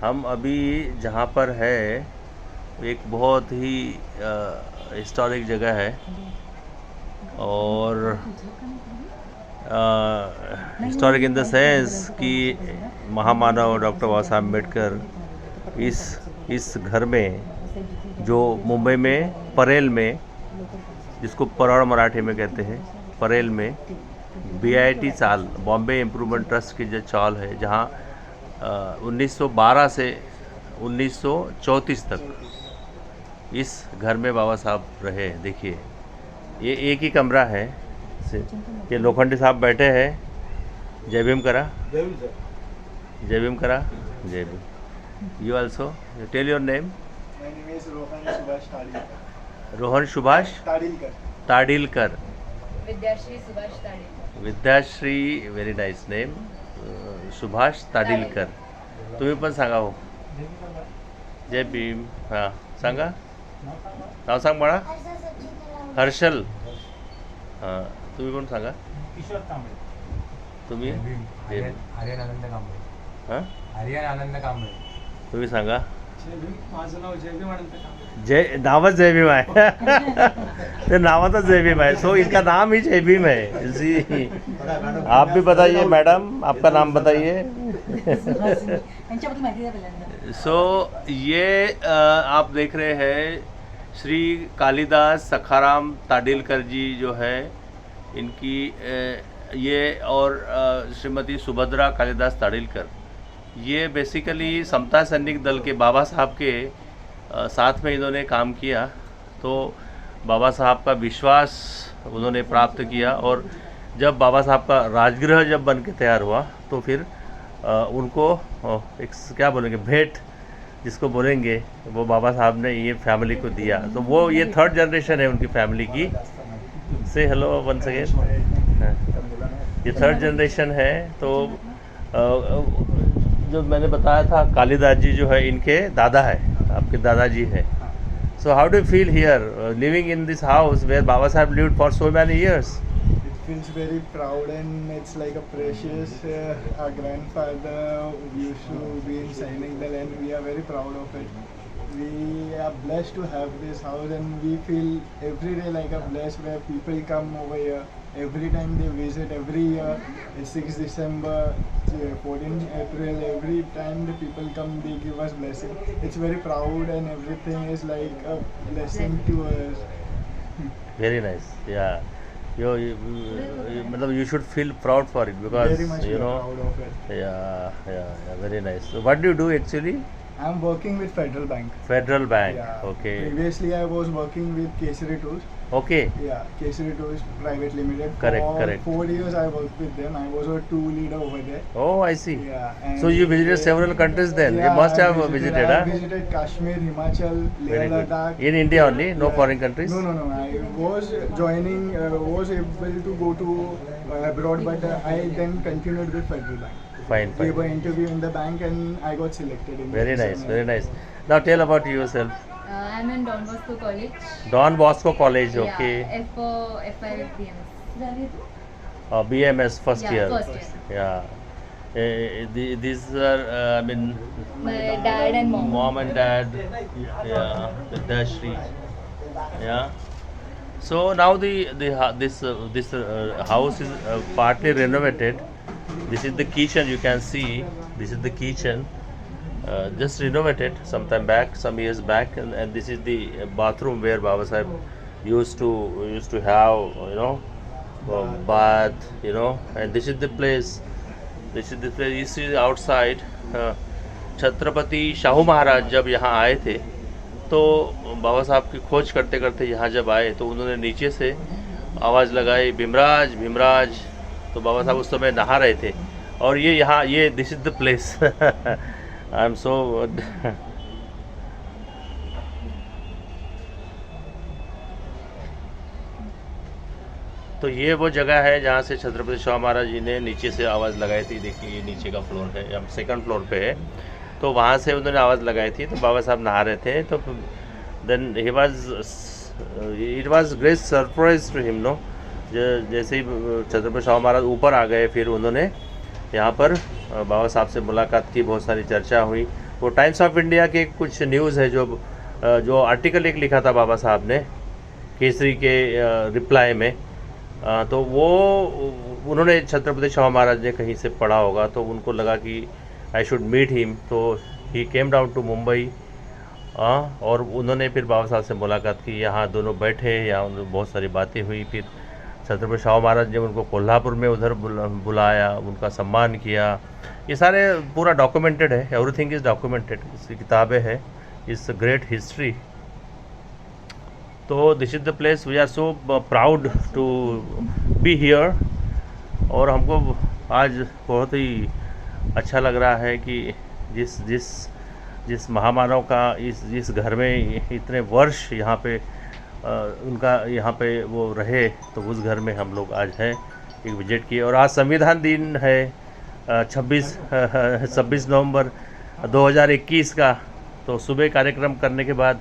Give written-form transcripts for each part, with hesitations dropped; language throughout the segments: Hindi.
हम अभी जहाँ पर है एक बहुत ही हिस्टोरिक जगह है और हिस्टोरिक इन द सेंस कि महामानव डॉक्टर बाबा साहब अम्बेडकर इस इस घर में जो मुंबई में परेल में, जिसको परवड़ मराठी में कहते हैं, परेल में बीआईटी चाल, बॉम्बे इम्प्रूवमेंट ट्रस्ट की जो चाल है, जहाँ 1912 से 1934 तक इस घर में बाबा साहब रहे। देखिए ये एक ही कमरा है। ये लोखंडी साहब बैठे हैं। जय भीम करा, जय भीम करा, जय Bhim. You also tell your name. My name is Rohan Subhash Tadilkar. Rohan Subhash Tadilkar. Tadilkar, Vidyashree Subhash Tadekar. Vidyashree, very nice name, Subhash Tadilkar. तुम्ही पण सांगा हो. जय भीम. हां सांगा, नाव सांग बाळा. हर्षल. हां तुम्ही पण सांगा. किशोर कांबळे. तुम्ही जय भीम. आर्यन आनंद कांबळे. हां आर्यन आनंद कांबळे. तुम्ही सांगा. माझं नाव जय भीम अनंत कांबळे. जय, नावच जय भीम आहे. ते नावातच जय भीम है, सो इनका नाम ही जय भीम है. जी आप भी बताइए मैडम, आपका नाम बताइए. सो ये आप देख रहे हैं श्री कालिदास सखाराम ताडिलकर जी जो है, इनकी ये और श्रीमती सुभद्रा कालिदास ताडिलकर, ये बेसिकली समता सैनिक दल के बाबा साहब के साथ में इन्होंने काम किया. तो बाबा साहब का विश्वास उन्होंने प्राप्त किया और जब बाबा साहब का राजगृह जब बन के तैयार हुआ तो फिर उनको एक क्या बोलेंगे, भेंट जिसको बोलेंगे, वो बाबा साहब ने ये फैमिली को दिया. तो वो ये थर्ड जनरेशन है उनकी फैमिली की. से हेलो वंस अगेन. ये थर्ड जनरेशन है. तो जो मैंने बताया था कालिदास जी जो है इनके दादा है, आपके दादाजी है. So how do feel here living in this house where Baba Saheb lived for so many years? It feels very proud and it's like a precious. Our grandfather used to be in Sainik Dal and we are very proud of it. We are blessed to have this house and we feel every day like a blessed where people come over here. Every time they visit, every year, 6 December, 14 April, every time the people come, they give us blessing. It's very proud and everything is like a blessing to us. Very nice. Yeah. मतलब you should feel proud for it because Very much we you are know. proud of it. Yeah, very nice. So what do you do actually? I'm working with Federal Bank. Federal Bank. Yeah. Okay. Previously, I was working with Kesari Tours. Okay. Yeah, Kesari Tours Private Limited. Correct, For correct. 4 years, I worked with them. I was a tour leader over there. Oh, I see. Yeah. And So you visited several countries then. Yeah, You must I have visited, I huh? visited Kashmir, Himachal, Very Leh good. Ladakh. In India only, no Yeah. foreign countries. No. I was joining, was able to go to abroad, but I then continued with Federal Bank. Fine, Gave fine. an interview in the bank and I got selected. In Very the nice, seminar. very nice. Now tell about yourself. I'm in Don Bosco College. Don Bosco College, okay. Yeah, F5 BMS. BMS first Yeah, year. first year. Yeah. These are, I mean, My dad and mom. mom and dad. Yeah, Vidyashri. Yeah. So now this house is partly renovated. This is the kitchen. You can see. This is the kitchen. Just renovated sometime back, some years back, and this is the bathroom where Baba Sahib used to have, you know, bath, you know, and this is the place. This is the place. You see outside. Chhatrapati Shahu Maharaj जब यहाँ आए थे तो बाबा साहब की खोज करते करते यहाँ जब आए तो उन्होंने नीचे से आवाज़ लगाई, भीमराज भीमराज. तो बाबा साहब उस समय नहा रहे थे और ये यहाँ, ये this is the place. I am so तो ये वो जगह है जहाँ से छत्रपति शाहू महाराज जी ने नीचे से आवाज़ लगाई थी. देखिए ये नीचे का फ्लोर है, हम सेकंड फ्लोर पे है. तो वहाँ से उन्होंने आवाज़ लगाई थी. तो बाबा साहब नहा रहे थे. तो then it was great surprise to him, no. जैसे ही छत्रपति शाहू महाराज ऊपर आ गए, फिर उन्होंने यहाँ पर बाबा साहब से मुलाकात की, बहुत सारी चर्चा हुई. वो टाइम्स ऑफ इंडिया के कुछ न्यूज़ है जो आर्टिकल एक लिखा था बाबा साहब ने केसरी के रिप्लाई में, तो वो उन्होंने छत्रपति शिवाजी महाराज ने कहीं से पढ़ा होगा, तो उनको लगा कि आई शुड मीट हिम, तो ही केम डाउन टू मुंबई। और उन्होंने फिर बाबा साहब से मुलाकात की, यहाँ दोनों बैठे, यहाँ उन्होंने बहुत सारी बातें हुई। फिर छत्रपति शिवाजी महाराज ने उनको कोल्हापुर में उधर बुलाया, उनका सम्मान किया। ये सारे पूरा डॉक्यूमेंटेड है, एवरीथिंग इज़ डॉक्यूमेंटेड, इसकी किताबें है, इट्स ग्रेट हिस्ट्री। तो this is the place, we are so proud to be here. और हमको आज बहुत ही अच्छा लग रहा है कि जिस महामानव का इस घर में इतने वर्ष यहाँ पे उनका यहाँ पे वो रहे, तो उस घर में हम लोग आज हैं, एक विजिट किए। और आज संविधान दिन है 26 नवंबर 2021 का। तो सुबह कार्यक्रम करने के बाद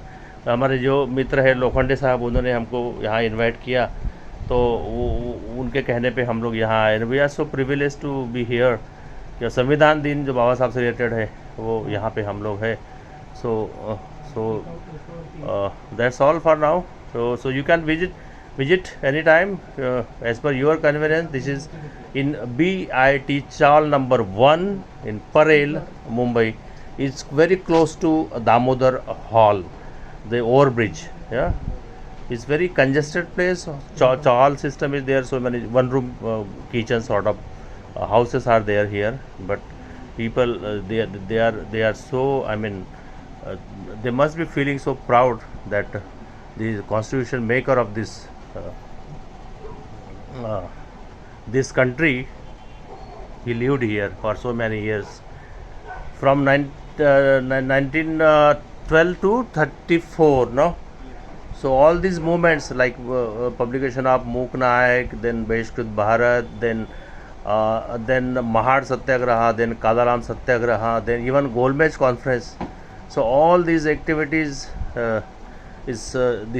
हमारे जो मित्र है लोखंडे साहब, उन्होंने हमको यहाँ इनवाइट किया, तो उनके कहने पे हम लोग यहाँ आए। We are so privilege to be here. कि संविधान दिन जो बाबा साहब से रिलेटेड है वो यहाँ पे हम लोग है। So that's all for now. So you can visit anytime as per your convenience. This is in BIT Chawl number 1 in Parel, Mumbai. It's very close to Damodar Hall, the overbridge. Yeah, it's very congested place. Chawl system is there, so many one room kitchen sort of houses are there here. But people they are so, I mean, they must be feeling so proud that the constitution maker of this country, he lived here for so many years, from 1912 to 34, no? So all these movements like publication of Mook Naik, then Bahishkrit Bharat, then Mahad Satyagraha, then Kadaram Satyagraha, then even Golmech Conference. So all these activities this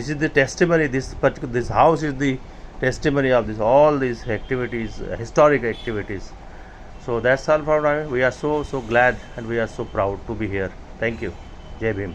is the testimony. This house is the testimony of all these activities, historic activities. So that's all for now. We are so glad and we are so proud to be here. Thank you. Jai Bhim.